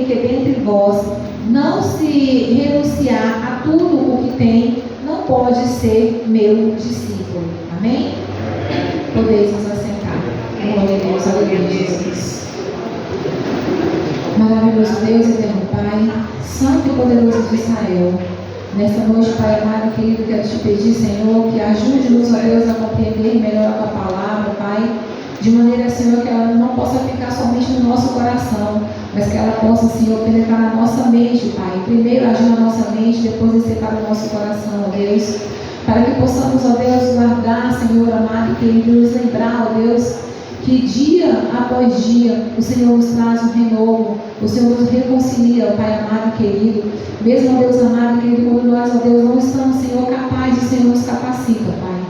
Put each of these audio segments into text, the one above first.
que dentre vós não se renunciar a tudo o que tem, não pode ser meu discípulo. Amém? Podeis nos assentar. Glória a Deus, aleluia, Jesus. Maravilhoso Deus e eterno Pai, Santo e poderoso de Israel. Nesta noite, Pai amado, querido, quero te pedir, Senhor, que ajude-nos, ó Deus, a compreender melhor a tua palavra, Pai, de maneira, Senhor, que ela não possa ficar somente no nosso coração, mas que ela possa, Senhor, penetrar na nossa mente, Pai. Primeiro agir na nossa mente, depois descer no nosso coração, ó Deus, para que possamos, ó Deus, guardar, Senhor amado, e querido, nos lembrar, ó Deus, que dia após dia o Senhor nos traz um renovo, o Senhor nos reconcilia, Pai amado e querido. Mesmo, Deus amado e querido, quando nós, ó Deus, não estamos, Senhor, capazes, o Senhor nos capacita, Pai.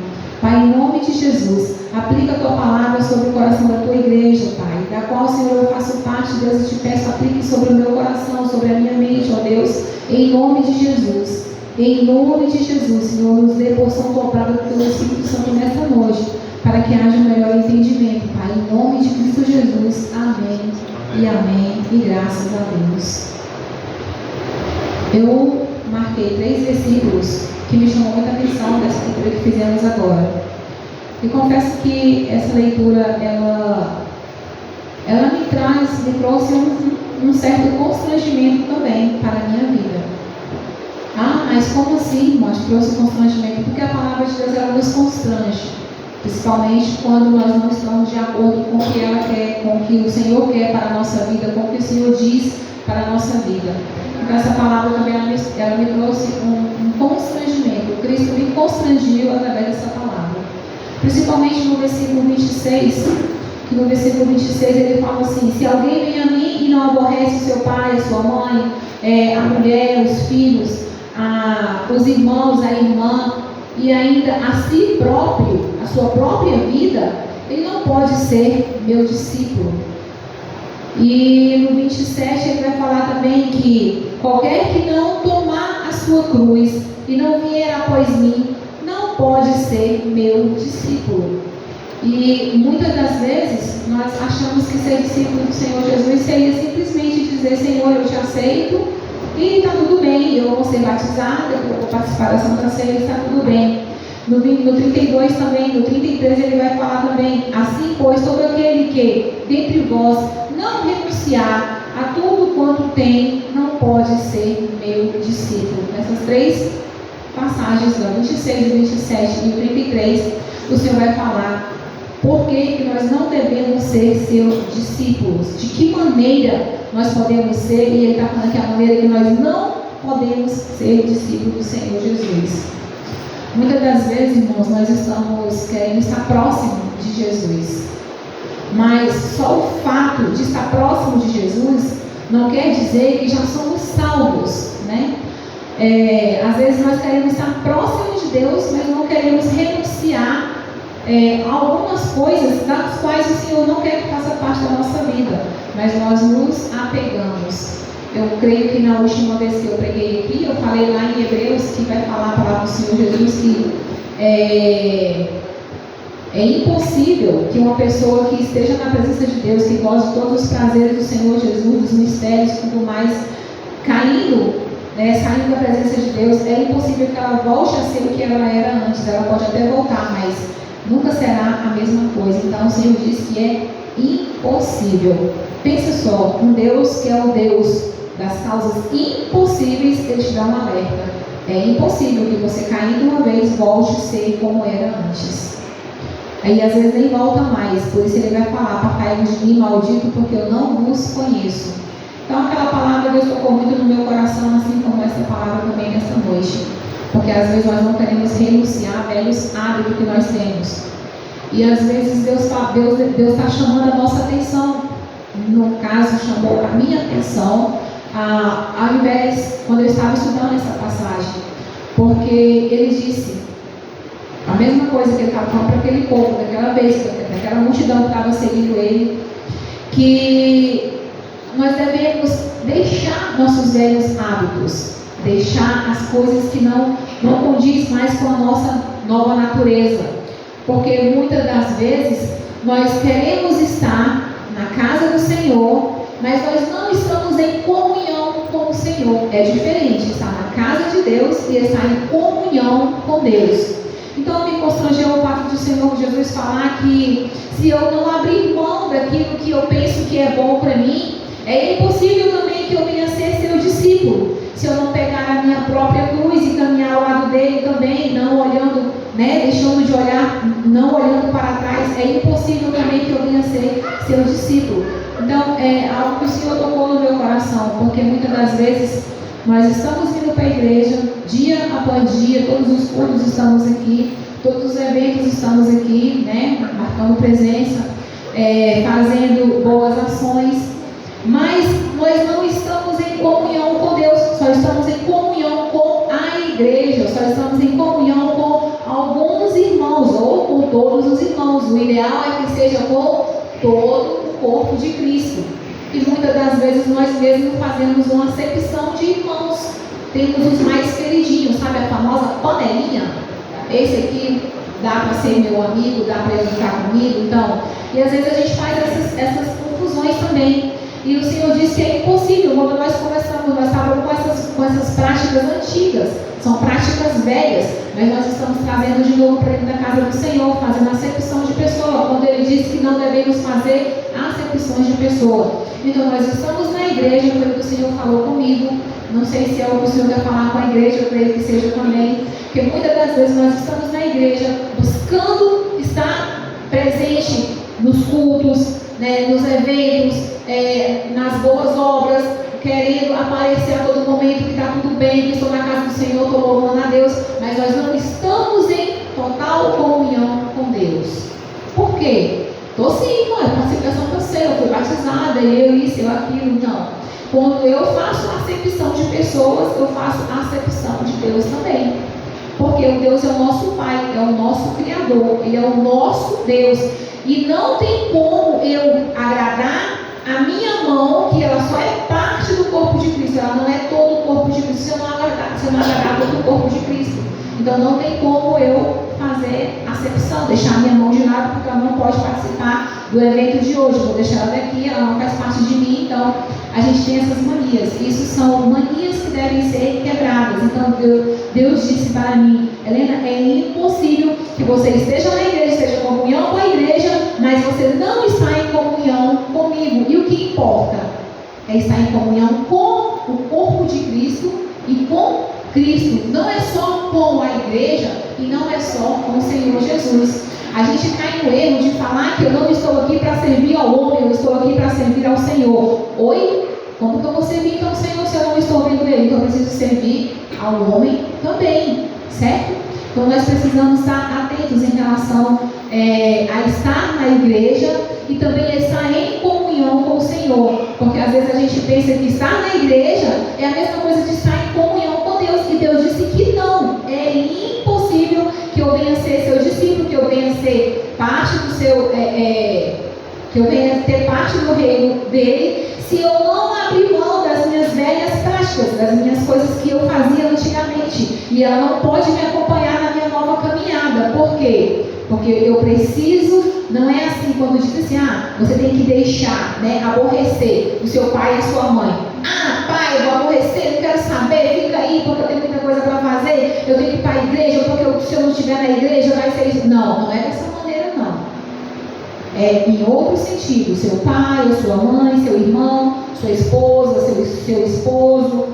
Pai, em nome de Jesus, aplica a tua palavra sobre o coração da tua igreja, Pai, da qual, Senhor, eu faço parte, Deus, e te peço, aplique sobre o meu coração, sobre a minha mente, ó Deus, em nome de Jesus. Em nome de Jesus, Senhor, nos dê porção dobrada do teu Espírito Santo nesta noite, para que haja um melhor entendimento, Pai, em nome de Cristo Jesus. Amém e amém, e graças a Deus. Eu marquei 3 versículos que me chamou muita atenção dessa leitura que fizemos agora. E confesso que essa leitura, ela me trouxe um certo constrangimento também para a minha vida. Ah, mas como assim, irmão, te trouxe constrangimento? Porque a palavra de Deus, ela nos constrange. Principalmente quando nós não estamos de acordo com o que ela quer, com o que o Senhor quer para a nossa vida, com o que o Senhor diz para a nossa vida. Então essa palavra também, ela me trouxe um constrangimento. Cristo me constrangiu através dessa palavra. Principalmente no versículo 26, que no versículo 26 ele fala assim: se alguém vem a mim e não aborrece o seu pai, a sua mãe, a mulher, os filhos, os irmãos, a irmã, e ainda a si próprio, a sua própria vida, ele não pode ser meu discípulo. E no 27 ele vai falar também que qualquer que não tomar a sua cruz e não vier após mim, não pode ser meu discípulo. E muitas das vezes nós achamos que ser discípulo do Senhor Jesus seria simplesmente dizer: Senhor, eu te aceito e está tudo bem, eu vou ser batizada, eu vou participar da Santa Ceia, está tudo bem. No 32 também, no 33 ele vai falar também: assim pois, todo aquele que dentre vós não renunciar a tudo quanto tem, não pode ser meu discípulo. Nessas 3 passagens, 26, 27 e 33, o Senhor vai falar por que nós não devemos ser seus discípulos, de que maneira nós podemos ser, e ele está falando que a maneira que nós não podemos ser discípulos do Senhor Jesus. Muitas das vezes, irmãos, nós estamos querendo estar próximo de Jesus, mas só o fato de estar próximo de Jesus não quer dizer que já somos salvos, né? Às vezes nós queremos estar próximo de Deus, mas não queremos renunciar algumas coisas das quais o Senhor não quer que faça parte da nossa vida, mas nós nos apegamos. Eu creio que na última vez que eu preguei aqui, eu falei lá em Hebreus, que vai falar a palavra do Senhor Jesus, que é impossível que uma pessoa que esteja na presença de Deus, que goste de todos os prazeres do Senhor Jesus, dos mistérios e tudo mais, saindo da presença de Deus, é impossível que ela volte a ser o que ela era antes. Ela pode até voltar, mas nunca será a mesma coisa. Então o Senhor diz que é impossível. Pensa só, um Deus que é o Deus das causas impossíveis, ele te dá um alerta. É impossível que você, caindo uma vez, volte a ser como era antes. Aí às vezes nem volta mais. Por isso ele vai falar: apartai-vos de mim, maldito, porque eu não vos conheço. Então aquela palavra Deus tocou muito no meu coração, assim como essa palavra também nessa noite. Porque às vezes nós não queremos renunciar a velhos hábitos que nós temos. E às vezes Deus está chamando a nossa atenção. No caso, chamou a minha atenção, ao invés, quando eu estava estudando essa passagem. Porque ele disse a mesma coisa que ele estava falando para aquele povo, daquela vez, daquela multidão que estava seguindo ele, que nós devemos deixar nossos velhos hábitos, deixar as coisas que não condiz mais com a nossa nova natureza, porque muitas das vezes nós queremos estar na casa do Senhor, mas nós não estamos estamos em comunhão com o Senhor. É diferente estar na casa de Deus e estar em comunhão com Deus. Então me constrangeu o fato do Senhor Jesus falar que se eu não abrir mão daquilo que eu penso que é bom para mim, é impossível também que eu venha a ser seu discípulo. Se eu não pegar a minha própria cruz e caminhar ao lado dele também, não olhando, deixando de olhar, não olhando para trás, é impossível também que eu venha a ser seu discípulo. Então, é algo que o Senhor tocou no meu coração, porque muitas das vezes nós estamos indo para a igreja, dia após dia, todos os cultos estamos aqui, todos os eventos estamos aqui, marcando presença, fazendo boas ações, mas nós não estamos em comunhão com Deus, só estamos em comunhão com a igreja, só estamos em comunhão com alguns irmãos, ou com todos os irmãos. O ideal é que seja com todo o corpo de Cristo. E muitas das vezes nós mesmos fazemos uma acepção de irmãos. Temos os mais queridinhos, sabe a famosa panelinha? Esse aqui dá para ser meu amigo, dá para ele ficar comigo, então. E às vezes a gente faz essas confusões também. E o Senhor disse que é impossível. Quando nós começamos, nós estávamos com essas práticas antigas, são práticas velhas, mas nós estamos trazendo de novo para dentro da casa do Senhor, fazendo acepção de pessoa, quando Ele disse que não devemos fazer acepções de pessoa. Então nós estamos na igreja, foi o que o Senhor falou comigo, não sei se é o que o Senhor quer falar com a igreja, eu creio que seja também, porque muitas das vezes nós estamos na igreja buscando estar presente nos cultos, nos eventos, nas boas obras, querendo aparecer a todo momento que está tudo bem, que estou na casa do Senhor, estou louvando a Deus, mas nós não estamos em total comunhão com Deus. Por quê? Estou sim, eu participei da Santa Ceia, eu fui batizada, eu isso, eu aquilo, não. Quando eu faço acepção de pessoas, eu faço acepção de Deus também. Porque o Deus é o nosso Pai, é o nosso Criador, Ele é o nosso Deus. E não tem como eu agradar a minha mão, que ela só é parte do corpo de Cristo, ela não é todo o corpo de Cristo, se eu não agradar todo o corpo de Cristo. Então não tem como eu fazer acepção, deixar a minha mão de lado, porque ela não pode participar do evento de hoje. Eu vou deixar ela daqui, ela não faz parte de mim, então a gente tem essas manias. Isso são manias que devem ser quebradas. Então Deus disse para mim: Helena, é impossível que você esteja na igreja, esteja em comunhão com a igreja, mas você não está em comunhão comigo. E o que importa é estar em comunhão com o corpo de Cristo e com Cristo. Não é só com a igreja e não é só com o Senhor Jesus. A gente cai no erro de falar que eu não estou aqui para servir ao homem, eu estou aqui para servir ao Senhor. Oi? Como que eu vou servir então ao Senhor se eu não estou vendo Ele? Então eu preciso servir ao homem também, certo? Então nós precisamos estar atentos em relação a estar na igreja e também estar em comunhão com o Senhor. Porque às vezes a gente pensa que estar na igreja é a mesma coisa de estar em comunhão com Deus. E Deus disse que não. É impossível que eu venha ser seu discípulo, que eu venha ser parte do seu... que eu venha ter parte do reino dele, se eu não abrir mão das minhas velhas práticas, das minhas coisas que eu fazia antigamente. E ela não pode me acompanhar na minha nova caminhada. Por quê? Porque eu preciso, não é assim quando diz assim, você tem que deixar, aborrecer o seu pai e a sua mãe. Pai, eu vou aborrecer, não quero saber, fica aí porque eu tenho muita coisa para fazer, eu tenho que ir para a igreja, porque se eu não estiver na igreja vai ser isso. Não é dessa maneira não. É em outro sentido, seu pai, sua mãe, seu irmão, sua esposa, seu esposo,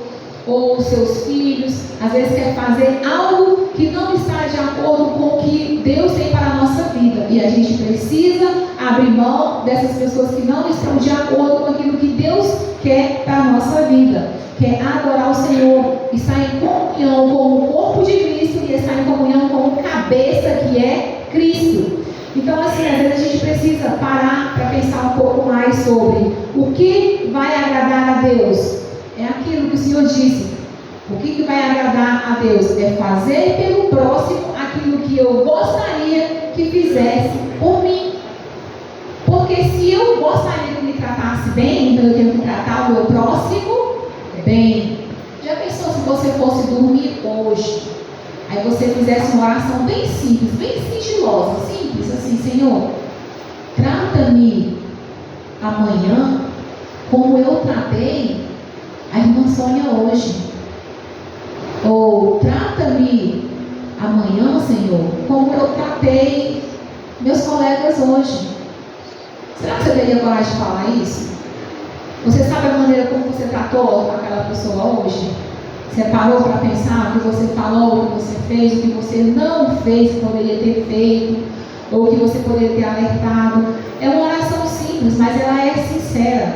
ou seus filhos, às vezes quer fazer algo que não está de acordo com o que Deus tem para a nossa vida. E a gente precisa abrir mão dessas pessoas que não estão de acordo com aquilo que Deus quer para a nossa vida. Quer adorar o Senhor, estar em comunhão com o corpo de Cristo e estar em comunhão com o cabeça que é Cristo. Então, assim, às vezes a gente precisa parar para pensar um pouco mais sobre o que vai agradar a Deus. É aquilo que o Senhor disse. O que vai agradar a Deus? É fazer pelo próximo aquilo que eu gostaria que fizesse por mim. Porque se eu gostaria que me tratasse bem, então eu tenho que tratar o meu próximo bem. Já pensou se você fosse dormir hoje? Aí você fizesse uma oração bem simples, bem sigilosa, simples assim: Senhor, trata-me amanhã como eu tratei sonha hoje. Ou trata-me amanhã, Senhor, como eu tratei meus colegas hoje. Será que você teria coragem de falar isso? Você sabe a maneira como você tratou aquela pessoa hoje? Você parou para pensar o que você falou, o que você fez, o que você não fez, que poderia ter feito, ou o que você poderia ter alertado? É uma oração simples, mas ela é sincera.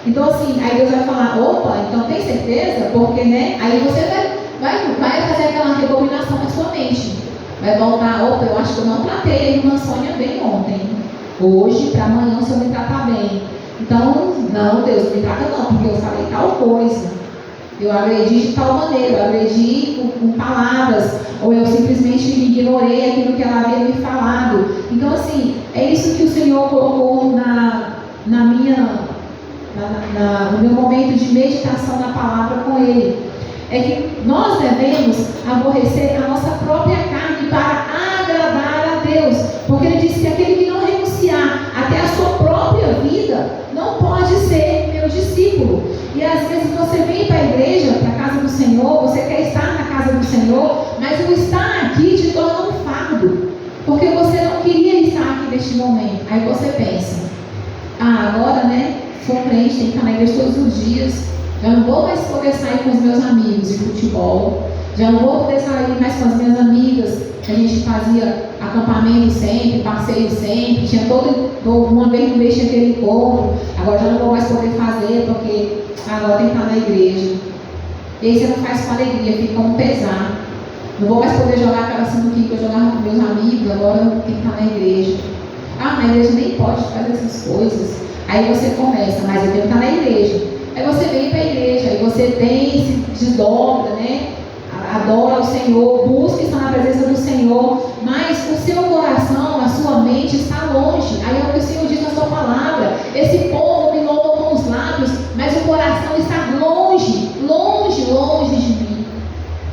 Então assim, aí Deus vai falar, opa, então tem certeza? Porque, né? Aí você vai fazer aquela rebobinação na sua mente. Vai voltar, opa, eu acho que eu não tratei a irmã Sônia bem ontem. Hoje, para amanhã, o Senhor me tratar bem. Então, não, Deus, me trata não, porque eu falei tal coisa. Eu agredi de tal maneira, eu agredi com palavras, ou eu simplesmente ignorei aquilo que ela havia me falado. Então, assim, é isso que o Senhor colocou no meu momento de meditação na palavra com Ele. É que nós devemos aborrecer a nossa própria carne para agradar a Deus. Porque Ele disse que aquele que não renunciar até a sua própria vida, não pode ser meu discípulo. E às vezes você vem para a igreja, para a casa do Senhor, você quer estar na casa do Senhor, mas o estar aqui te torna um fardo, porque você não queria estar aqui neste momento. Aí você pensa, agora, né, sou crente, tenho que estar na igreja todos os dias, já não vou mais poder sair com os meus amigos de futebol, já não vou poder sair mais com as minhas amigas, que a gente fazia acampamento sempre, passeio sempre, tinha uma vez no mês tinha aquele encontro, agora já não vou mais poder fazer, porque agora tem que estar na igreja. E aí você não faz com alegria, fica um pesar. Não vou mais poder jogar aquela sinuquinha que eu jogava com meus amigos, agora tem que estar na igreja. Na igreja nem pode fazer essas coisas. Aí você começa, mas eu tenho que estar na igreja. Aí você vem para a igreja, aí você se desdobra, né? Adora o Senhor, busca estar na presença do Senhor, mas o seu coração, a sua mente está longe. Aí é o que o Senhor diz na sua palavra: esse povo me louva com os lábios, mas o coração está longe, longe, longe de mim.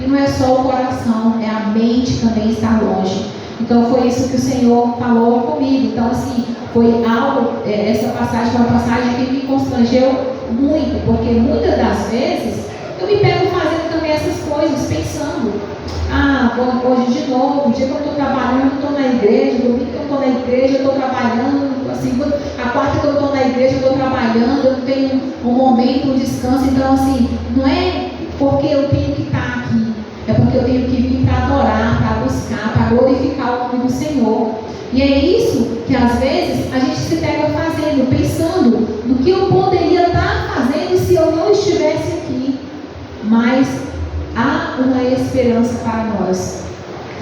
E não é só o coração, é a mente também está longe. Então foi isso que o Senhor falou comigo. Então assim, foi algo, essa passagem foi uma passagem que me constrangeu muito, porque muitas das vezes eu me pego fazendo também essas coisas, pensando, hoje de novo, o dia que eu estou trabalhando, eu estou na igreja, o domingo que eu estou na igreja, eu estou trabalhando, assim, a quarta que eu estou na igreja, eu estou trabalhando, eu tenho um momento, um descanso. Então assim, não é porque eu tenho que estar aqui, é porque eu tenho que vir para adorar, para buscar, para glorificar o nome do Senhor. E é isso que às vezes a gente se pega fazendo, pensando no que eu poderia estar fazendo se eu não estivesse aqui. Mas há uma esperança para nós.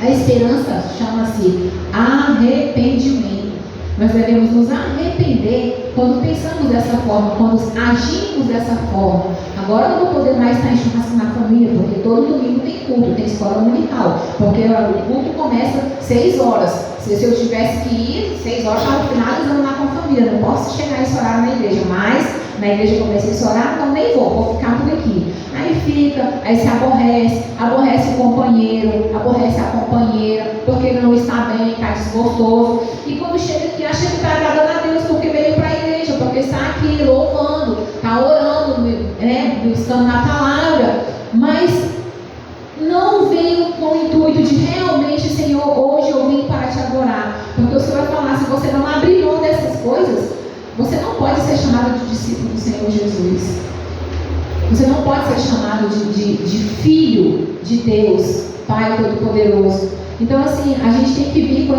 A esperança chama-se arrependimento. Nós devemos nos arrepender quando pensamos dessa forma, quando agimos dessa forma. Agora eu não vou poder mais estar em churrasco na família, porque todo domingo tem culto, tem escola dominical, porque o culto começa 6 horas. Se eu tivesse que ir 6 horas, estava finalizando lá com a família, não posso chegar esse horário na igreja, mas na igreja comecei esse horário, então nem vou ficar por aqui. Aí fica, aí se aborrece o companheiro, aborrece a companheira, porque não está bem, está desgostoso. E quando chega aqui, acha que está agradando a Deus, porque veio para a igreja, porque está aqui louvando, está orando, né, buscando na palavra, mas não veio com o intuito de realmente, Senhor, hoje eu vim para te adorar. Porque o Senhor vai falar, se você não abrir mão dessas coisas, você não pode ser chamado de discípulo do Senhor Jesus. Você não pode ser chamado de filho de Deus, Pai Todo-Poderoso. Então assim, a gente tem que vir com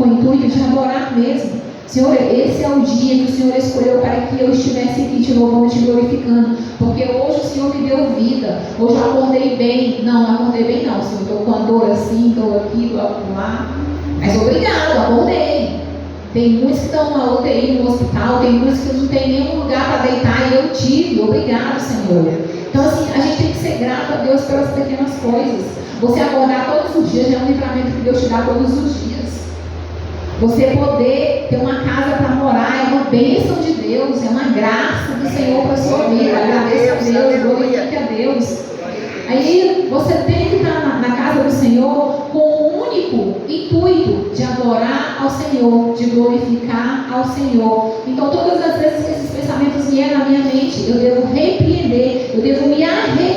o intuito de adorar mesmo. Senhor, esse é o dia que o Senhor escolheu para que eu estivesse aqui te louvando, te glorificando. Porque hoje o Senhor me deu vida. Hoje eu acordei bem. Não acordei bem não, Senhor. Estou com a dor assim, estou aqui, estou lá. Mas obrigado, acordei. Tem muitos que estão na UTI, no hospital. Tem muitos que não tem nenhum lugar para deitar. E eu tive. Obrigado, Senhor. Então assim, a gente tem que ser grato a Deus pelas pequenas coisas. Você acordar todos os dias é um livramento que Deus te dá todos os dias. Você poder ter uma casa para morar é uma bênção de Deus, é uma graça do Senhor para a sua vida. Agradeça a Deus, glorifique a Deus. Aí você tem que estar na casa do Senhor com o único intuito de adorar ao Senhor, de glorificar ao Senhor. Então todas as vezes que esses pensamentos vierem na minha mente, eu devo repreender, eu devo me arrepender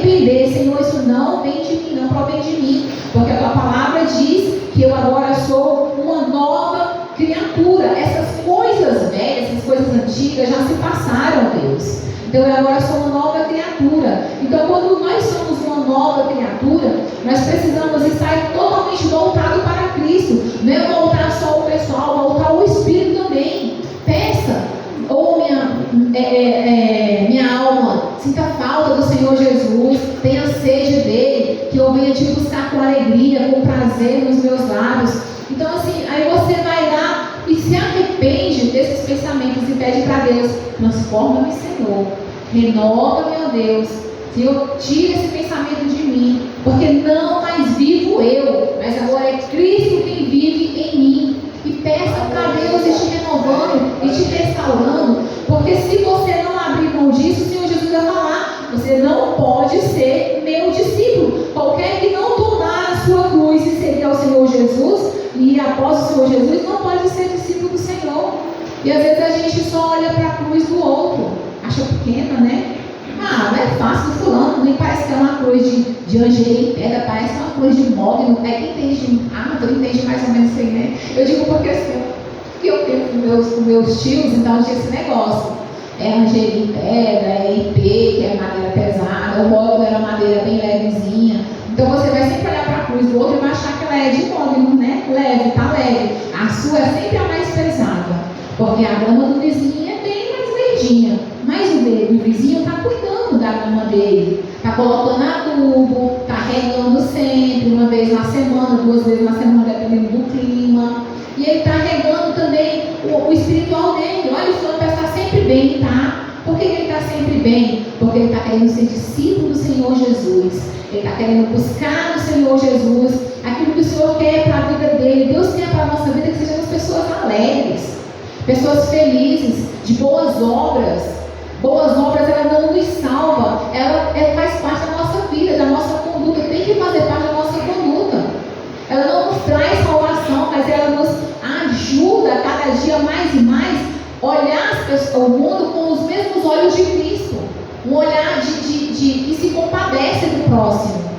Nós precisamos estar totalmente voltados para Cristo. Não é voltar só o pessoal, voltar o Espírito também. Peça, ou minha alma, sinta falta do Senhor Jesus, tenha sede dele, que eu venha te buscar com alegria, com prazer nos meus lábios. Então assim, aí você vai lá e se arrepende desses pensamentos e pede para Deus: transforma-me, Senhor, renova-me, ó Deus, Senhor, tira esse pensamento de mim, porque não mais vivo eu, mas agora é Cristo quem vive em mim. E peça para Deus ir te renovando e te restaurando, porque se você não abrir mão disso, o Senhor Jesus vai falar: você não pode ser meu discípulo. Qualquer que não tomar a sua cruz e seguir ao Senhor Jesus, e após o Senhor Jesus, não pode ser discípulo do Senhor. E às vezes a gente só olha para a cruz do outro, acha pequena, né? Ah, não é fácil do fulano, nem parece que é uma cruz de angelim, pedra, parece uma cruz de móvel. É quem entende, entende mais ou menos isso aí, né? Eu digo porque assim, que eu tenho com meus tios, então tinha esse negócio. É angelim, pedra, é IP, que é madeira pesada, o móvel era madeira bem levezinha. Então você vai sempre olhar para a cruz do outro e vai achar que ela é de móvel, né? Leve, tá leve. A sua é sempre a mais pesada, porque a grama do vizinho é bem mais verdinha. Mas o vizinho está cuidando da grama dele, está colocando adubo, está regando sempre, uma vez na semana, 2 vezes na semana, dependendo do clima. E ele está regando também o espiritual dele. Olha, o fulano vai estar sempre bem, tá? Por que ele está sempre bem? Porque ele está querendo ser discípulo do Senhor Jesus. Ele está querendo buscar no Senhor Jesus aquilo que o Senhor quer para a vida dele. Deus quer para a nossa vida que sejamos pessoas alegres, pessoas felizes, de boas obras. Boas obras, ela não nos salva, ela faz parte da nossa vida, da nossa conduta, tem que fazer parte da nossa conduta. Ela não nos traz salvação, mas ela nos ajuda a cada dia mais e mais olhar as pessoas, o mundo com os mesmos olhos de Cristo, um olhar que se compadece do próximo.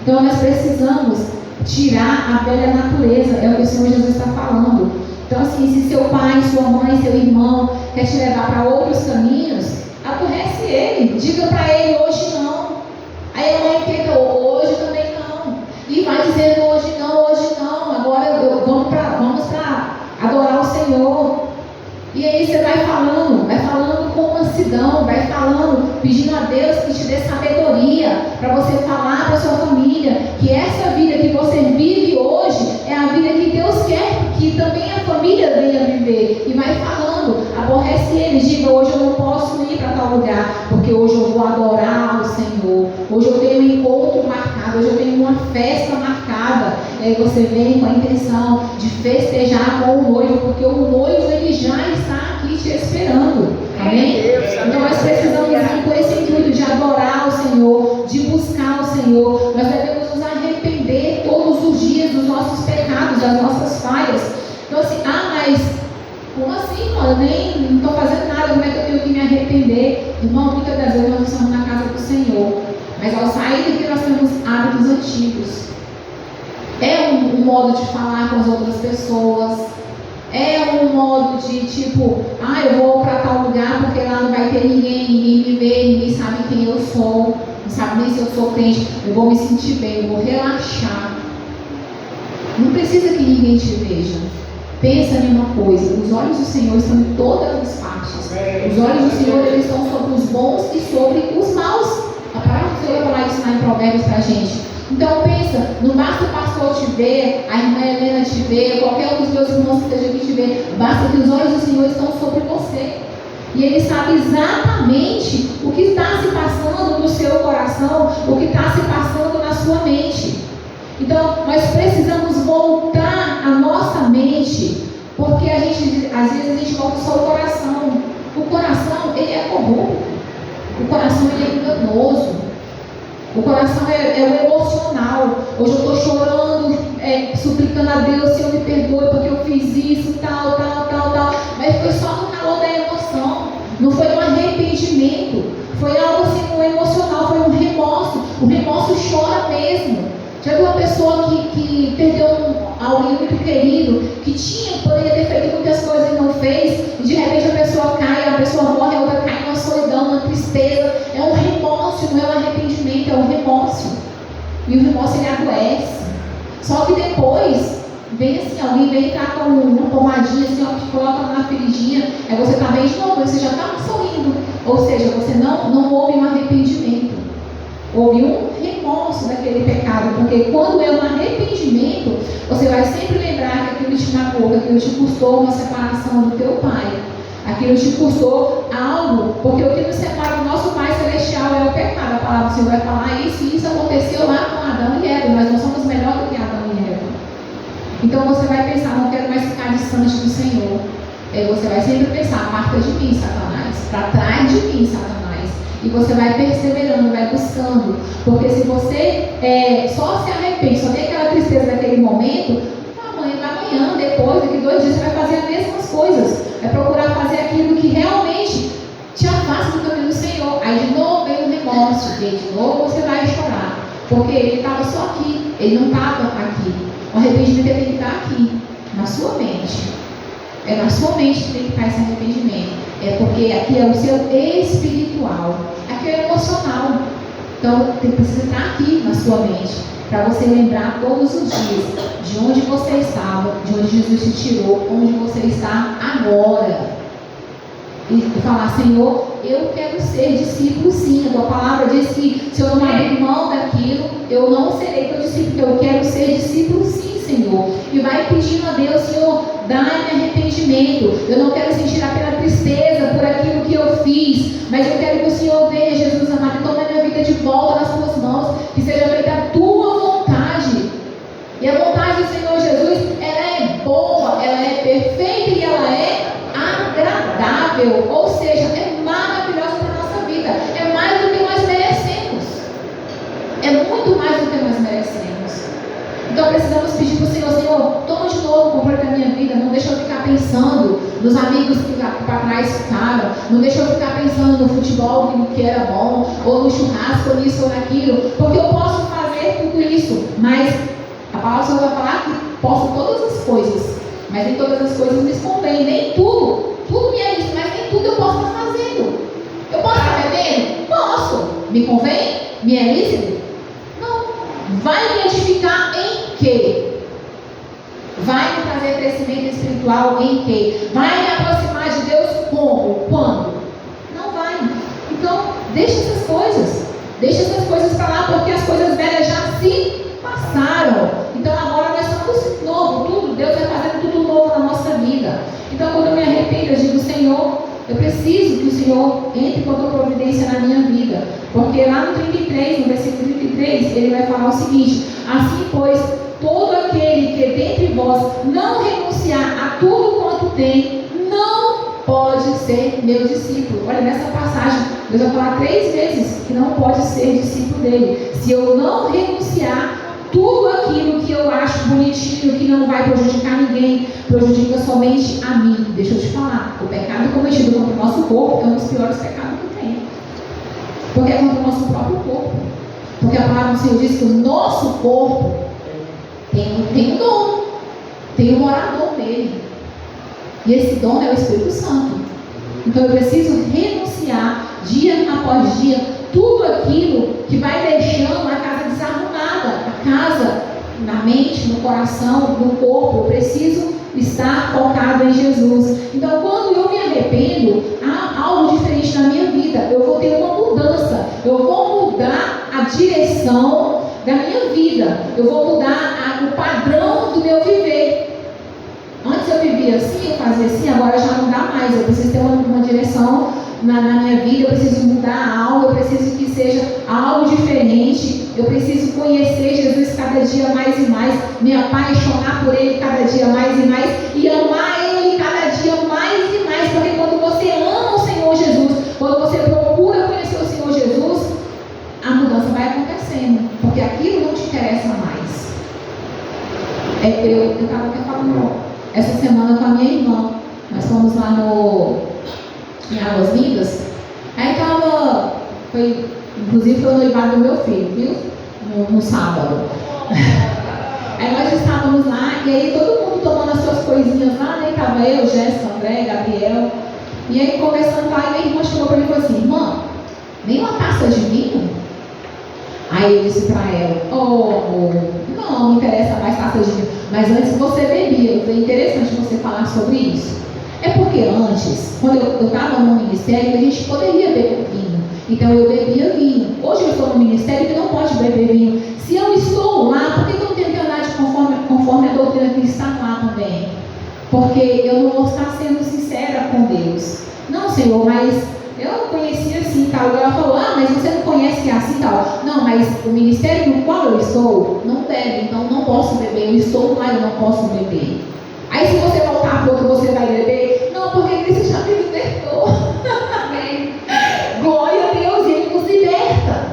Então nós precisamos tirar a velha natureza, é o que o Senhor Jesus está falando. Então assim, se seu pai, sua mãe, seu irmão quer te levar para outros caminhos, aborrece ele, diga para ele: hoje não. Aí a mãe fica: hoje também não. E vai dizendo: hoje não, agora vamos para adorar o Senhor. E aí você vai falando com mansidão, vai falando, pedindo a Deus que te dê sabedoria para você falar para sua família que essa vida que você vive hoje é a vida que Deus quer que também a família venha viver. E vai falando, aborrece ele, diga: hoje eu não posso ir para tal lugar, porque hoje eu vou adorar o Senhor, hoje eu tenho um encontro marcado, hoje eu tenho uma festa marcada. E aí você vem com a intenção de festejar com o noivo, porque o noivo ele já está aqui te esperando. Amém? Então nós precisamos ir com esse intuito de adorar o Senhor, de buscar o Senhor. Nós devemos nos arrepender todos os dias dos nossos pecados, das nossas falhas. Então assim, mas como assim, mano? Eu nem não estou fazendo nada, como é que eu tenho que me arrepender? Irmão, muitas das vezes nós estamos na casa do Senhor, mas ao sair daqui nós temos hábitos antigos. É um modo de falar com as outras pessoas, é um modo de tipo: eu vou para tal lugar porque lá não vai ter ninguém me vê, ninguém sabe quem eu sou, não sabe nem se eu sou crente, eu vou me sentir bem, eu vou relaxar. Não precisa que ninguém te veja. Pensa em uma coisa: os olhos do Senhor estão em todas as partes. Os olhos do Senhor eles estão sobre os bons e sobre os maus. A palavra do Senhor vai falar isso lá em Provérbios para a gente. Então pensa, não basta o pastor te ver, a irmã Helena te ver, qualquer um dos meus irmãos que esteja aqui te ver, basta que os olhos do Senhor estão sobre você. E Ele sabe exatamente o que está se passando no seu coração, o que está se passando na sua mente. Então nós precisamos voltar a nossa mente, porque às vezes a gente volta só o coração. O coração ele é corrupto, o coração ele é enganoso. O coração é o emocional. Hoje eu estou chorando, suplicando a Deus: Senhor, me perdoe porque eu fiz isso, tal. Mas foi só no calor da emoção. Não foi um arrependimento. Foi algo assim, um emocional, foi um remorso. O remorso chora mesmo. Já viu uma pessoa que perdeu alguém muito querido, que poderia ter feito muitas coisas e não fez, e de repente a pessoa cai, a pessoa morre, a outra cai numa solidão, numa tristeza. É um remorso, não é um arrependimento, é um remorso. E o remorso ele adoece. Só que depois vem assim, alguém vem e tá com uma pomadinha assim, ó, que coloca na feridinha, aí você tá bem de novo, você já tá sorrindo. Ou seja, você não houve um arrependimento. Houve um remorso daquele pecado, porque quando é um arrependimento, você vai sempre lembrar que aquilo te magoou, que aquilo te custou uma separação do teu pai. Aquilo te custou algo, porque o que nos separa do nosso Pai Celestial é o pecado. A palavra do Senhor vai falar isso, e isso aconteceu lá com Adão e Eva. Nós não somos melhor do que Adão e Eva. Então você vai pensar, não quero mais ficar distante do Senhor. Aí você vai sempre pensar, aparta de mim, Satanás, para trás de mim, Satanás. E você vai perseverando, vai buscando. Porque se você só se arrepende, só tem aquela tristeza naquele momento, amanhã, depois, daqui 2 dias, você vai fazer as mesmas coisas. Vai procurar fazer aquilo que realmente te afasta do caminho do Senhor. Aí de novo vem o remorso, e de novo você vai chorar. Porque ele estava só aqui, ele não estava aqui. O arrependimento tem que estar aqui, na sua mente. É na sua mente que tem que estar esse arrependimento. É porque aqui é o seu espiritual, aqui é o emocional. Então precisa estar aqui na sua mente, para você lembrar todos os dias de onde você estava, de onde Jesus te tirou, onde você está agora. E falar, Senhor, eu quero ser discípulo sim. A tua palavra diz que se eu não abrir mão daquilo, eu não serei teu discípulo. Eu quero ser discípulo sim, Senhor. E vai pedindo a Deus, Senhor, dá-me arrependimento. Eu não quero sentir apenas tristeza por aquilo que eu fiz, mas eu quero que o Senhor venha, Jesus amado, e tome a minha vida de volta nas tuas mãos, que seja feita a tua vontade. E a vontade do Senhor Jesus, ela é boa, ela é perfeita e ela é agradável, ou seja, é maravilhosa para a nossa vida, é mais do que nós merecemos, é muito mais do que nós merecemos. Então precisamos pedir para o Senhor, Senhor, toma de novo o controle da minha vida, não deixa eu ficar pensando nos amigos que para trás ficaram, não deixa eu ficar pensando no futebol que era bom, ou no churrasco, ou nisso ou naquilo, porque eu posso fazer tudo isso, mas a palavra do Senhor vai falar que posso todas as coisas, mas nem todas as coisas me convêm, nem tudo me é isso, mas nem tudo eu posso estar fazendo. Eu posso estar bebendo? Posso. Me convém? Me é lícito? Não. Vai me edificar em quê? Vai me trazer crescimento espiritual em quê? Vai me aproximar de Deus como? Quando? Não vai. Então, deixa essas coisas para lá, porque as coisas velhas já se passaram. Então agora nós estamos novo, tudo, Deus vai fazendo tudo novo na nossa vida. Então quando eu me arrependo, eu digo, Senhor, eu preciso que o Senhor entre com a tua providência na minha vida. Porque lá no 33, no versículo 33, ele vai falar o seguinte: assim pois, todo aquele que dentre vós não renunciar a tudo quanto tem, não pode ser meu discípulo. Olha, nessa passagem, Deus vai falar 3 vezes que não pode ser discípulo dele. Se eu não renunciar tudo aquilo que eu acho bonitinho, que não vai prejudicar ninguém, prejudica somente a mim. Deixa eu te falar, o pecado cometido contra o nosso corpo é um dos piores pecados que tem. Porque é contra o nosso próprio corpo. Porque a palavra do Senhor diz que o nosso corpo tem um dono, tem um morador nele. E esse dono é o Espírito Santo. Então eu preciso renunciar, dia após dia, tudo aquilo que vai deixando a casa desarrumada, a casa na mente, no coração, no corpo. Eu preciso estar focado em Jesus. Então quando eu me arrependo, há algo diferente na minha vida. Eu vou ter uma mudança, eu vou mudar a direção da minha vida, eu vou mudar o padrão do meu viver. Antes eu vivia assim, eu fazia assim, agora já não dá mais. Eu preciso ter uma direção na minha vida, eu preciso mudar algo, eu preciso que seja algo diferente. Eu preciso conhecer Jesus cada dia mais e mais, me apaixonar por Ele cada dia mais e mais, e amar Ele cada dia mais e mais. Porque quando você ama o Senhor Jesus, quando você procura conhecer o Senhor Jesus, a mudança vai acontecendo, porque aquilo não te interessa mais. Eu estava até falando essa semana com a minha irmã. Nós fomos lá em Águas Lindas. Aí inclusive foi o noivado do meu filho, viu? No sábado. Aí nós estávamos lá, e aí todo mundo tomando as suas coisinhas lá, né? Estava eu, Jéssica, André, Gabriel. E aí conversando lá, e minha irmã chegou para mim e falou assim: irmã, nem uma taça de vinho? Aí eu disse para ela: oh, amor, não me interessa mais taça de vinho, mas antes você bebia. Foi interessante você falar sobre isso. É porque antes, quando eu estava no ministério, a gente poderia beber vinho. Então eu bebia vinho. Hoje eu estou no ministério que não pode beber vinho. Se eu estou lá, por que eu não tenho que andar de conforme a doutrina que está lá também? Porque eu não vou estar sendo sincera com Deus. Não, Senhor, mas eu conheci assim tal. Ela falou: ah, mas você não conhece que é assim tal. Não, mas o ministério no qual eu estou não bebe, então não posso beber. Eu estou lá, eu não posso beber. Aí se você voltar para outro, você vai beber? Não, porque Cristo já me libertou. Amém. Glória a Deus, Ele nos liberta.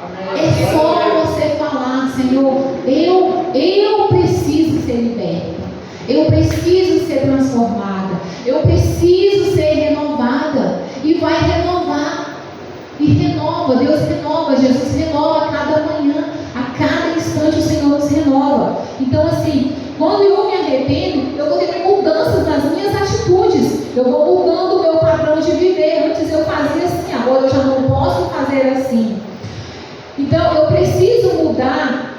Amém. É só você falar: Senhor, eu preciso ser liberta. Eu preciso ser transformada. Eu preciso ser renovada. E vai renovar. E renova. Deus renova. Jesus renova a cada manhã. A cada instante o Senhor nos renova. Então assim, quando eu me arrependo, eu vou ter mudanças nas minhas atitudes. Eu vou mudando o meu padrão de viver. Antes eu fazia assim, agora eu já não posso fazer assim. Então eu preciso mudar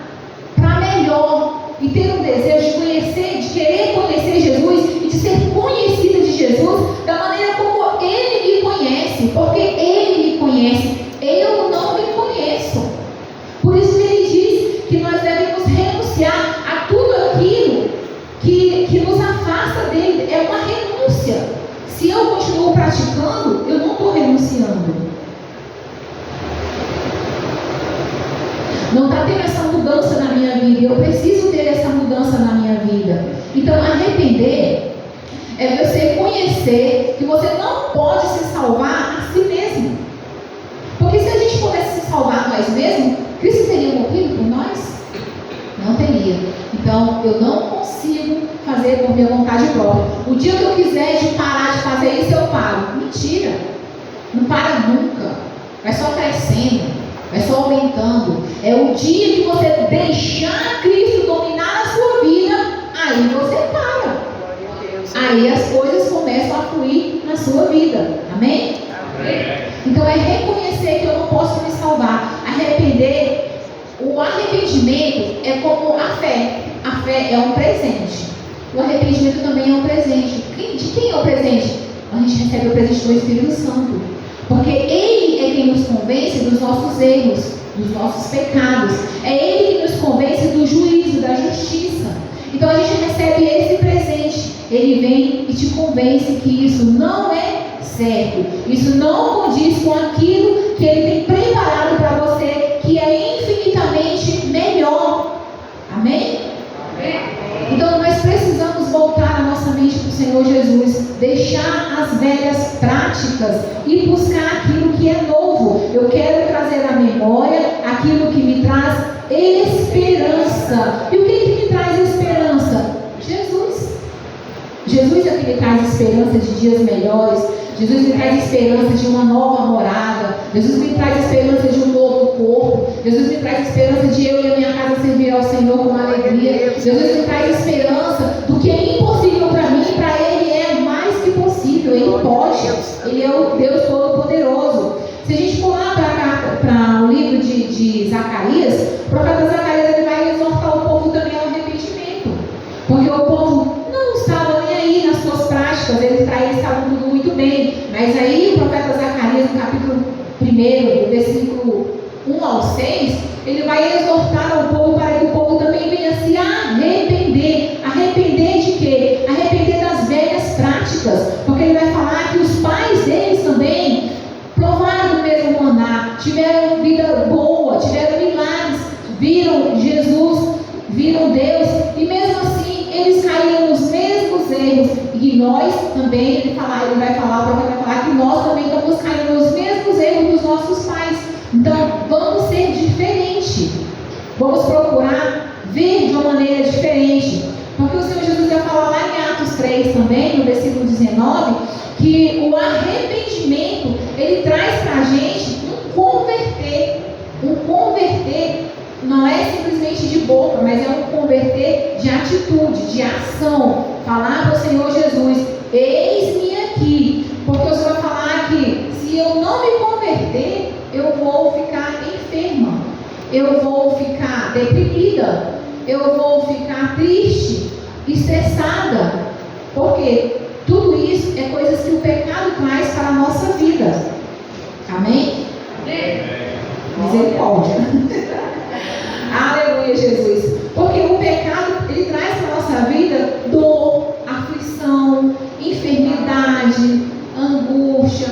para melhor. E ter um desejo de conhecer, de querer conhecer Jesus e de ser conhecida de Jesus da maneira como Ele me conhece. Porque Ele me conhece. Eu não me conheço. Por isso que Ele diz que nós devemos renunciar a tudo aquilo que nos afasta dele. É uma renúncia. Se eu continuo praticando, eu não estou renunciando. Não está tendo essa mudança na minha vida. Eu preciso ter essa mudança na minha vida. Então, arrepender é você conhecer que você não pode se salvar a si mesmo. Porque se a gente pudesse se salvar nós mesmos, Cristo teria morrido por nós? Não teria. Então, eu não consigo fazer por minha vontade própria. O dia que eu quiser de parar de fazer isso, eu paro. Mentira. Não para nunca. Vai só crescendo. Vai só aumentando. É o dia que você deixar Cristo dominar a sua vida, aí você para. Aí as coisas começam a fluir na sua vida. Amém? Amém. Então é reconhecer que eu não posso me salvar. Arrepender. O arrependimento é como a fé. A fé é um presente. O arrependimento também é um presente. De quem é o presente? A gente recebe o presente do Espírito Santo. Porque Ele é quem nos convence dos nossos erros, dos nossos pecados. É Ele que nos convence do juízo, da justiça. Então a gente recebe esse presente. Ele vem e te convence que isso não é certo. Isso não condiz com aquilo que Ele tem preparado para você, que é infinitamente melhor. Amém? Amém. Então nós precisamos voltar a nossa mente para o Senhor Jesus, deixar as velhas práticas e buscar aquilo que é novo. Eu quero trazer à memória aquilo que me traz esperança. E o que me traz esperança? Jesus. Jesus é o que me traz esperança de dias melhores. Jesus me traz esperança de uma nova morada. Jesus me traz esperança de um novo corpo. Jesus me traz esperança de eu e a minha casa servir ao Senhor com alegria. Jesus me traz esperança do que é impossível para mim, para Ele é mais que possível. Ele pode. Ele é o Deus Todo-Poderoso. Se a gente for lá para o livro de Zacarias, o profeta Zacarias ele vai exortar o povo também ao arrependimento. Porque o povo não estava nem aí nas suas práticas, para eles estavam tudo muito bem. Mas aí o profeta Zacarias, no capítulo 1, versículo 1 ao 6, ele vai exortar ao povo para que o povo também venha se arrepender. Arrepender de quê? Arrepender das velhas práticas. Porque ele vai falar que os pais deles também provaram do mesmo maná, tiveram vida boa, tiveram milagres, viram Jesus, viram Deus, e mesmo assim eles caíram nos mesmos erros. E nós também, o profeta vai falar que nós também estamos caindo nos mesmos erros dos nossos pais. Então vamos ser diferentes. Vamos procurar ver de uma maneira diferente. Porque o Senhor Jesus vai falar lá em Atos 3 também, no versículo 19, que o arrependimento, ele traz para a gente um converter. Um converter não é simplesmente de boca, mas é um converter de atitude, de ação. Falar para o Senhor Jesus: eis-me aqui. Porque o Senhor vai falar que se eu não me converter, eu vou ficar enferma. eu vou ficar deprimida, eu vou ficar triste, estressada, porque tudo isso é coisas que o pecado traz para a nossa vida. Amém? Misericórdia. Aleluia, Jesus. Porque o pecado, ele traz para a nossa vida dor, aflição, enfermidade, angústia.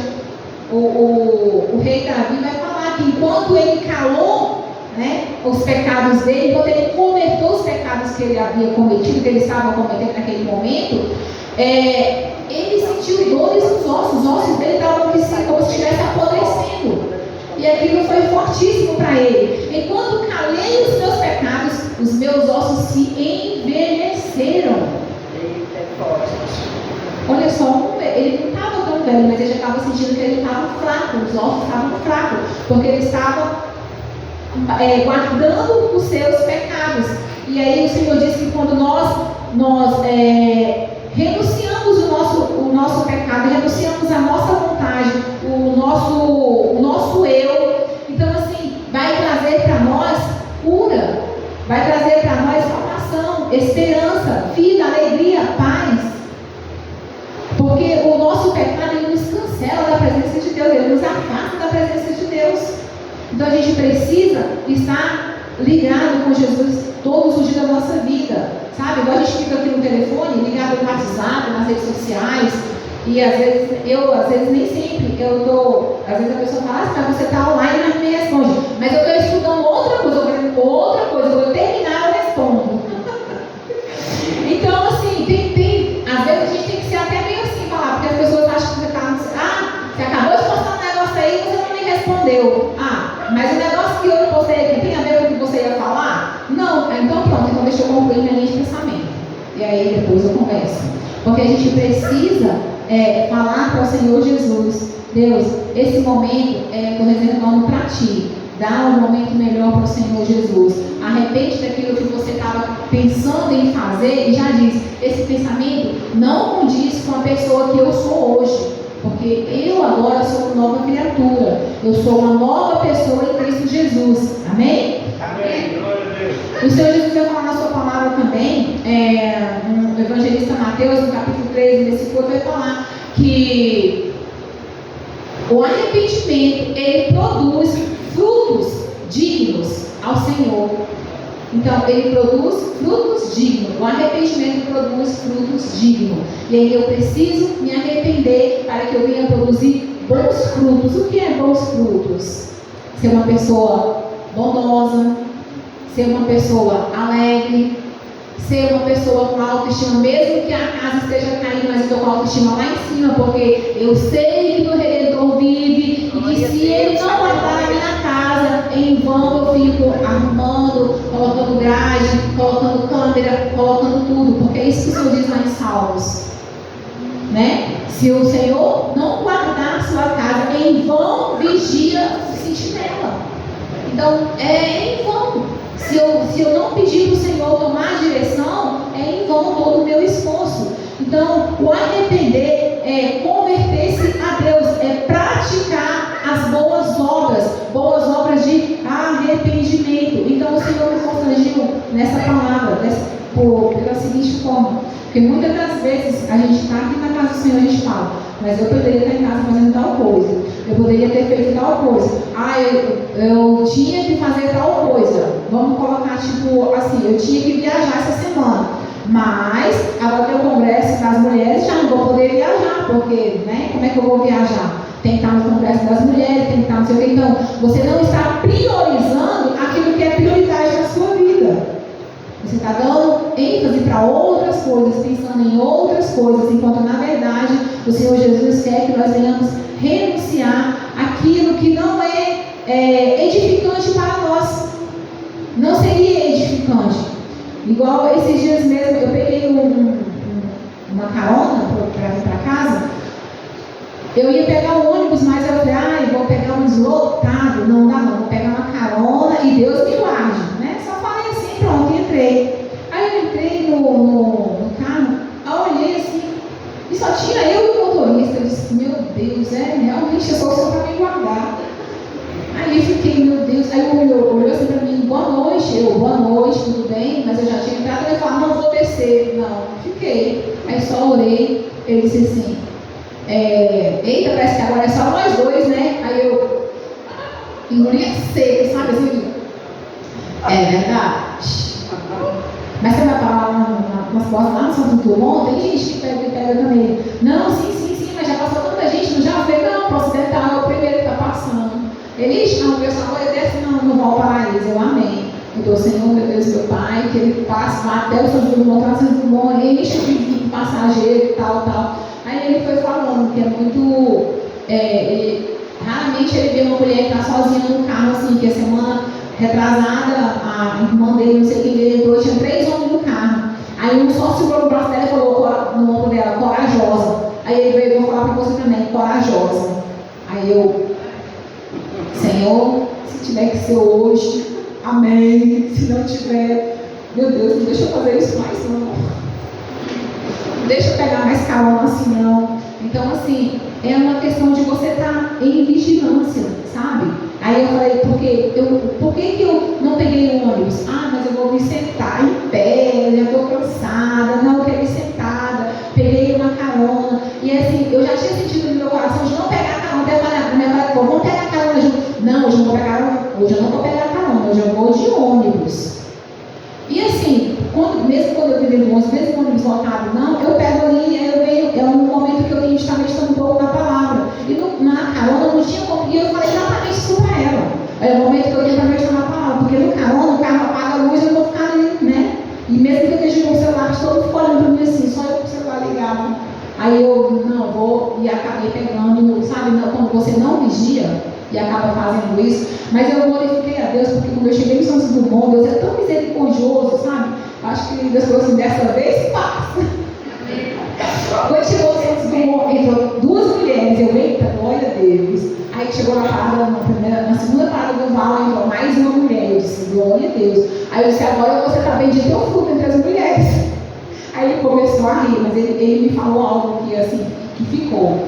O rei Davi vai falar que enquanto ele calou, né, os pecados dele, enquanto ele convertou os pecados que ele havia cometido, que ele estava cometendo naquele momento, ele sentiu dores nos ossos. Os ossos dele estavam como se estivesse apodrecendo. E aquilo foi fortíssimo para ele. Enquanto calei os meus pecados, os meus ossos se envelheceram. Olha só, ele não estava tão velho, mas ele já estava sentindo que ele estava fraco, os ossos estavam fracos, porque ele estava guardando os seus pecados. E aí o Senhor disse que quando nós renunciamos o nosso pecado, renunciamos a nossa vontade, o nosso eu, então assim, vai trazer para nós cura, vai trazer para nós salvação, esperança, vida, alegria, paz. Porque o nosso pecado, ele nos cancela da presença de Deus, ele nos afasta da presença de Deus. Então a gente precisa estar ligado com Jesus todos os dias da nossa vida, sabe? Igual a gente fica aqui no telefone, ligado no WhatsApp, nas redes sociais, e às vezes nem sempre às vezes a pessoa fala, você está online, mas me responde, mas eu estou estudando outra coisa, eu estou fazendo outra coisa, eu vou terminar, eu respondo. Então assim, às vezes a gente tem que ser até meio assim, falar, porque as pessoas acham que você você acabou de postar um negócio aí e você não me respondeu. Mas o negócio que eu postei aqui tem a ver com o que você ia falar? Não. Então pronto, então deixa eu concluir minha linha de pensamento. E aí depois eu converso. Porque a gente precisa falar para o Senhor Jesus, Deus, esse momento eu estou reservando para Ti. Dá um momento melhor para o Senhor Jesus. Arrepende daquilo que você estava pensando em fazer e já diz, esse pensamento não condiz com a pessoa que eu sou hoje. Porque eu agora sou uma nova criatura. Eu sou uma nova pessoa em Cristo Jesus. Amém? Amém. Glória a Deus. O Senhor Jesus vai falar na sua palavra também, no evangelista Mateus, no capítulo 3, versículo 8, vai falar que o arrependimento, ele produz frutos dignos ao Senhor. Então, ele produz frutos dignos. O arrependimento produz frutos dignos. E aí eu preciso me arrepender para que eu venha produzir bons frutos. O que é bons frutos? Ser uma pessoa bondosa, ser uma pessoa alegre, ser uma pessoa com autoestima, mesmo que a casa esteja caindo, mas eu estou com a autoestima lá em cima, porque eu sei que o Redentor vive e que se Ele não guardar a minha casa, em vão eu fico arrumando, colocando grade, colocando câmera, colocando tudo, porque é isso que o Senhor diz lá em Salmos, né? Se o Senhor não guardar a sua casa, em vão vigia o sentinela. Então, é em vão. Se eu não pedir para o Senhor tomar a direção, é em vão todo o meu esforço. Então, o arrepender é converter-se a Deus, é praticar as boas obras de arrependimento. Então, o Senhor me constrangiu nessa palavra, pela seguinte forma, porque muitas das vezes a gente está aqui na casa do Senhor e a gente fala, mas eu poderia estar em casa fazendo tal coisa, eu poderia ter feito tal coisa, eu tinha que fazer tal coisa, vamos colocar tipo assim, eu tinha que viajar essa semana, mas agora tem o congresso das mulheres, já não vou poder viajar, porque, né, como é que eu vou viajar? Tem que estar no congresso das mulheres, tem que estar no seu quê. Então, você não está priorizando aquilo que é prioridade na sua vida. Você está dando ênfase para outras coisas, pensando em outras coisas, enquanto na verdade o Senhor Jesus quer que nós venhamos renunciar aquilo que não é edificante para nós. Não seria edificante. Igual esses dias mesmo, eu peguei uma carona para vir para casa. Eu ia pegar o ônibus, mas eu falei, vou pegar um deslotado. Não dá não, vou pegar uma carona e Deus me guarde, né? Só falei assim, pronto, entrei. Aí eu entrei no carro, aí olhei assim, e só tinha eu e o motorista. Eu disse, meu Deus, realmente é só o Senhor para me guardar. Aí eu fiquei, meu Deus, aí ele olhou assim para mim, só orei. Ele disse assim, eita, parece que agora é só nós dois, né? Aí eu engolia seco, sabe assim? É verdade. Mas você vai falar lá nas portas, lá no Santo Dumont, tem gente que pega também. Não, sim, mas já passou tanta gente, não já veio, não, para ocidental, é o primeiro que está passando. Ele, não, o pessoal vai descer, não vou ao paraíso, eu amei. Então, Senhor, meu Deus, meu Pai, que ele passe lá até o Santo Dumont, até o Santo Dumont, enche de passageiro e tal. Aí ele foi falando que é muito, raramente ele vê uma mulher que está sozinha no carro, assim, que a semana retrasada, a irmã dele, não sei quem ele entrou, tinha 3 homens no carro. Aí um só segurou o braço dela e falou no ombro dela, corajosa. Aí ele veio, eu vou falar para você também, corajosa. Aí eu, Senhor, se tiver que ser hoje, amém. Se não tiver, meu Deus, não deixa eu fazer isso mais não. Não deixa eu pegar mais carona assim não. Então assim, é uma questão de você estar em vigilância, sabe? Aí eu falei, por que eu não peguei o ônibus? Mas eu vou me sentar em pé, já estou cansada, não, eu quero ir sentada, peguei uma carona. E assim, eu já tinha sentido no meu coração de não pegar a carona, até falar, minha mãe falou, vamos pegar a carona junto. Não, hoje eu não vou pegar carona, hoje eu não vou pegar a carona, hoje eu vou de ônibus. E assim, mesmo quando eu vivo no ônibus, mesmo com o ônibus lotado, não, eu pego ali, é um momento que eu tenho que estar meditando um pouco na palavra. E na carona não tinha como, e eu falei exatamente isso para ela. É o momento que eu tenho para meditar na palavra, porque no carona, o carro apaga a luz, eu vou ficar ali, né? E mesmo que eu esteja com o celular, todo mundo olhando para mim assim, só eu com o celular ligado. Aí eu, não, vou, e acabei pegando, sabe, quando você não vigia, e acaba fazendo isso, mas eu glorifiquei a Deus, porque quando eu cheguei no Santo Dumont, Deus é tão misericordioso, sabe? Acho que Deus falou assim, dessa vez passa. Quando chegou no Santo Dumont, entrou 2 mulheres, eu, eita, glória a Deus. Aí chegou na parada, na segunda parada do vale, entrou mais uma mulher, eu disse, glória a Deus. Aí eu disse, agora você está bendito teu fruto entre as mulheres. Aí ele começou a rir, mas ele me falou algo que, assim, que ficou.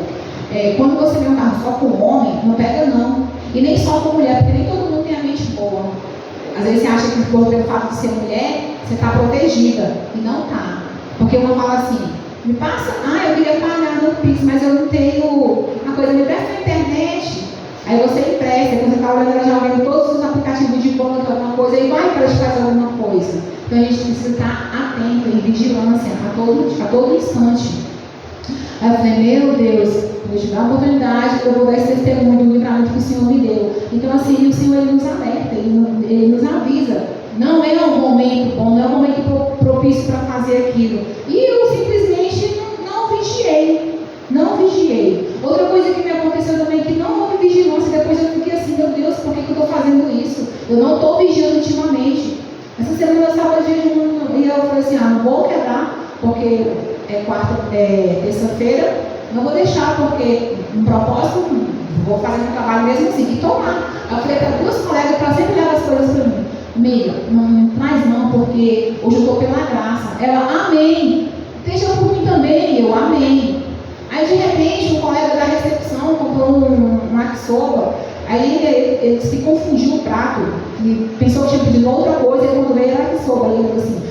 Quando você vê um carro só com homem, não pega não. E nem só com mulher, porque nem todo mundo tem a mente boa. Às vezes você acha que pelo fato de ser mulher, você está protegida. E não está. Porque uma fala assim, me passa, eu queria pagar no Pix, mas eu não tenho uma coisa, me presta na internet. Aí você empresta, quando você está olhando, ela já vendo todos os aplicativos de banco, alguma coisa, e vai para te fazer alguma coisa. Então a gente precisa estar atento, em vigilância, a todo instante. Aí eu falei, meu Deus, vou te dar a oportunidade, eu vou dar esse testemunho do livramento que o Senhor me deu. Então assim, o Senhor ele nos alerta, ele nos avisa. Não é um momento bom, não é um momento propício para fazer aquilo. E eu simplesmente não vigiei. Outra coisa que me aconteceu também é que não houve vigilância. Depois eu fiquei assim, meu Deus, por que eu estou fazendo isso? Eu não estou vigiando ultimamente. Essa semana eu estava de jejum e eu falei assim, não vou quebrar, porque terça-feira, não vou deixar, porque um propósito, vou fazer meu trabalho mesmo assim, e tomar. Eu falei para 2 colegas para sempre olhar as coisas para mim. Amiga, não traz não, porque hoje eu estou pela graça. Ela, amém. Deixa por mim também, eu amém. Aí de repente um colega da recepção comprou um yakisoba. Aí ele se confundiu o prato e pensou que tinha pedido outra coisa, e quando veio era yakisoba. Aí ele falou assim,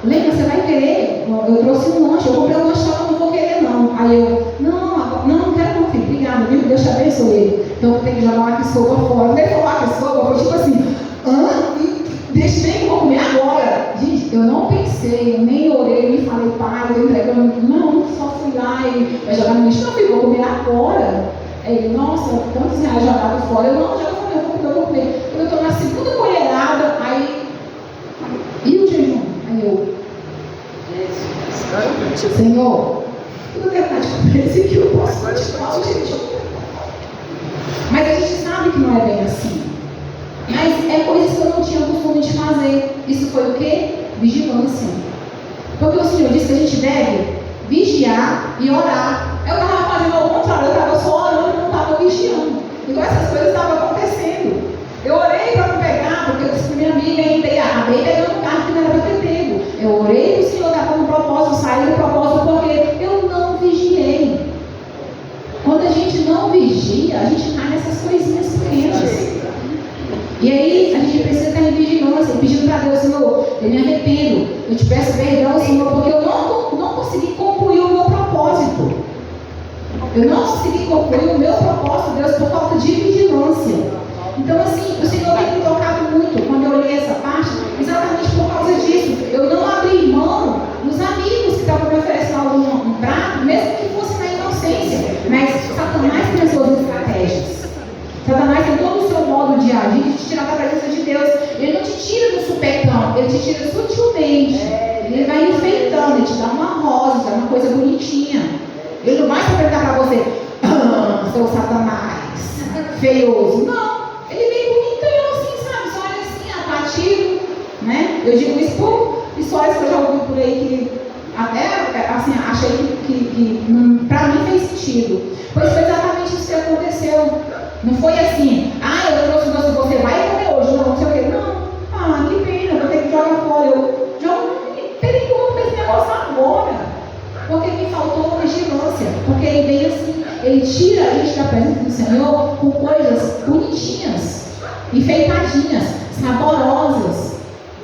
Lembra, você vai querer? Eu trouxe um lanche, eu comprei um lanche, só não vou querer não. Aí eu, não quero não, filho, obrigado, viu? Deus te abençoe. Então eu tenho que jogar uma yakisoba fora. Quando ele falou yakisoba, foi tipo assim, deixa nem que eu vou comer agora. Gente, eu não pensei, eu nem orei, nem falei, pai, eu entregando, não, só fui lá e vai jogar no lixo, não, filho, vou comer agora. Aí ele, nossa, quantos reais jogados fora? Eu não, joga fora, eu vou comer. Quando eu estou na segunda colherada, aí, e o jejum? Aí eu, Senhor, tudo verdade que eu pensei que eu posso continuar o jejum. Mas a gente sabe que não é bem assim. Mas é coisas que eu não tinha costume de fazer. Isso foi o quê? Vigilância. Porque o Senhor disse que a gente deve vigiar e orar. Eu estava fazendo ao contrário, eu estava só orando e não estava vigiando. Então essas coisas estavam acontecendo. Eu orei para não pegar, porque eu disse para minha amiga e acabei pegando um carro que não era para ter pego. Eu orei que o Senhor estava no propósito, saí do propósito porque eu não vigiei. Quando a gente não vigia, a gente cai nessas coisinhas pequenas. E aí a gente precisa estar em vigilância, pedindo para Deus, Senhor, eu me arrependo, eu te peço perdão, Senhor, porque eu não consegui concluir o meu propósito. Eu não consegui concluir o meu propósito, Deus, por falta de vigilância. Então, assim, o Senhor tem me tocado muito quando eu li essa parte, exatamente por causa disso. Eu não abri mão dos amigos que estavam me oferecendo um prato, mesmo que fosse na inocência. Mas Satanás tem as suas estratégias. Satanás tem todo o seu modo de agir, de te tirar da presença de Deus. Ele não te tira do supetão, ele te tira sutilmente. Ele vai enfeitando, ele te dá uma rosa, te dá uma coisa bonitinha. Ele não vai se apresentar para você, seu Satanás, feioso. Não, ele vem bonitão assim, sabe? Só olha assim, atrativo, né? Eu digo isso por histórias que eu já ouvi por aí que até assim, achei que para mim fez sentido. Pois foi exatamente isso que aconteceu. Não foi assim, eu trouxe doce, você vai comer hoje, não sei o quê. Não, que pena, vou ter que jogar fora. Eu peraí, eu vou comer esse negócio agora. Porque me faltou vigilância. Porque ele veio assim, ele tira a gente da presença do Senhor com coisas bonitinhas, enfeitadinhas, saborosas,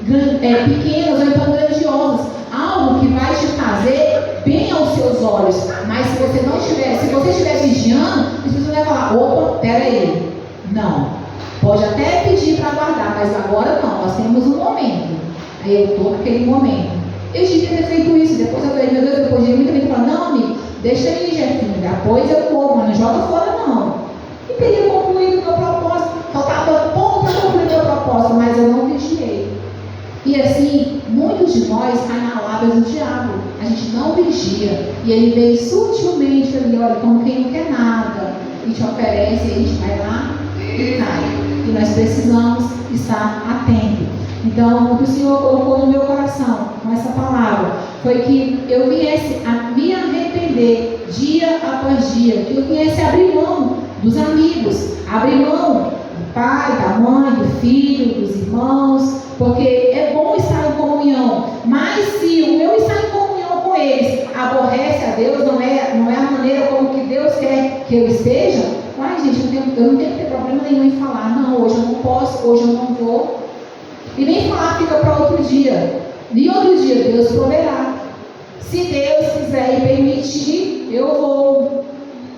pequenas ou então grandiosas. Algo que vai te fazer bem aos seus olhos. Mas se você estiver vigiando, as pessoas vão falar, opa, peraí. Não. Pode até pedir para guardar, mas agora não, nós temos um momento. Aí eu estou naquele momento. Eu devia ter feito isso. Depois eu falei, meu Deus, depois de muita gente falar, não, amigo, deixa aí, Jefinho, depois eu como, mas não joga fora não. E teria concluído o meu propósito. Faltava pouco para concluir o meu propósito, mas eu não vigiei. E assim, muitos de nós caem na lábia do diabo. A gente não vigia. E ele vem sutilmente ali, olha, como quem não quer nada, e te oferece, e a gente vai lá e cai. E nós precisamos estar atentos. Então, o que o Senhor colocou no meu coração, com essa palavra, foi que eu viesse a me arrepender dia após dia, que eu viesse a abrir mão dos amigos, abrir mão do pai, da mãe, do filho, dos irmãos, porque é bom estar em comunhão, mas se o meu estar em comunhão com eles aborrece a Deus, não é a maneira como que Deus quer que eu esteja, gente, eu não tenho que ter problema nenhum em falar, não, hoje eu não posso, hoje eu não vou, e nem falar fica para outro dia, e outro dia Deus proverá, se Deus quiser e permitir, eu vou.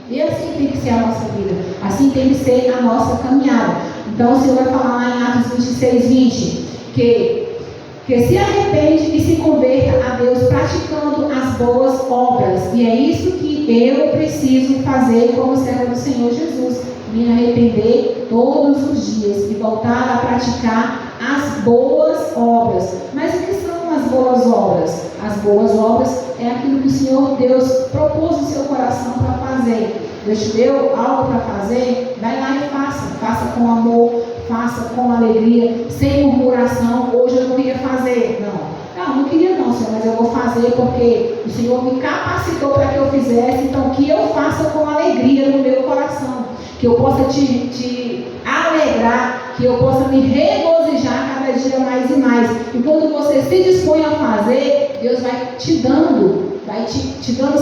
E assim tem que ser a nossa vida, assim tem que ser a nossa caminhada. Então o Senhor vai falar lá em Atos 26, 20, que se arrepende e se converta a Deus praticando as boas obras. E é isso que eu preciso fazer como servo do Senhor Jesus. Me arrepender todos os dias e voltar a praticar as boas obras. Mas o que são as boas obras? As boas obras é aquilo que o Senhor Deus propôs no seu coração para fazer. Deus te deu algo para fazer? Vai lá e faça. Faça com amor, faça com alegria, sem murmuração. Hoje eu não queria fazer. Não queria não, Senhor, mas eu vou fazer porque o Senhor me capacitou para que eu fizesse. Então que eu faça com alegria no meu coração. Que eu possa te alegrar, que eu possa me regozijar cada dia mais e mais. E quando você se dispõe a fazer, Deus vai te dando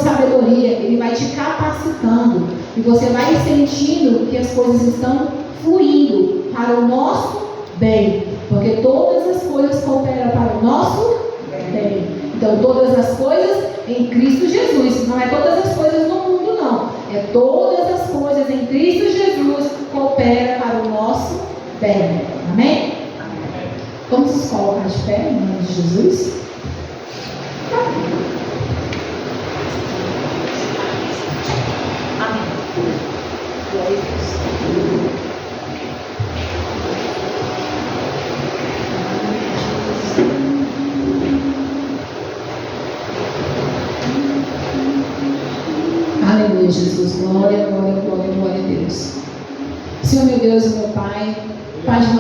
sabedoria, Ele vai te capacitando. E você vai sentindo que as coisas estão fluindo para o nosso bem. Porque todas as coisas cooperam para o nosso bem. Então, todas as coisas em Cristo Jesus. Não é todas as coisas no mundo, não. É todas as coisas em Cristo Jesus cooperam para o nosso bem. Amém? Vamos nos colocar de pé em nome de Jesus. Amém. Glória a Deus. Aleluia, Jesus. Glória, glória, glória, glória a Deus. Senhor, meu Deus e meu Pai, Pai de nosso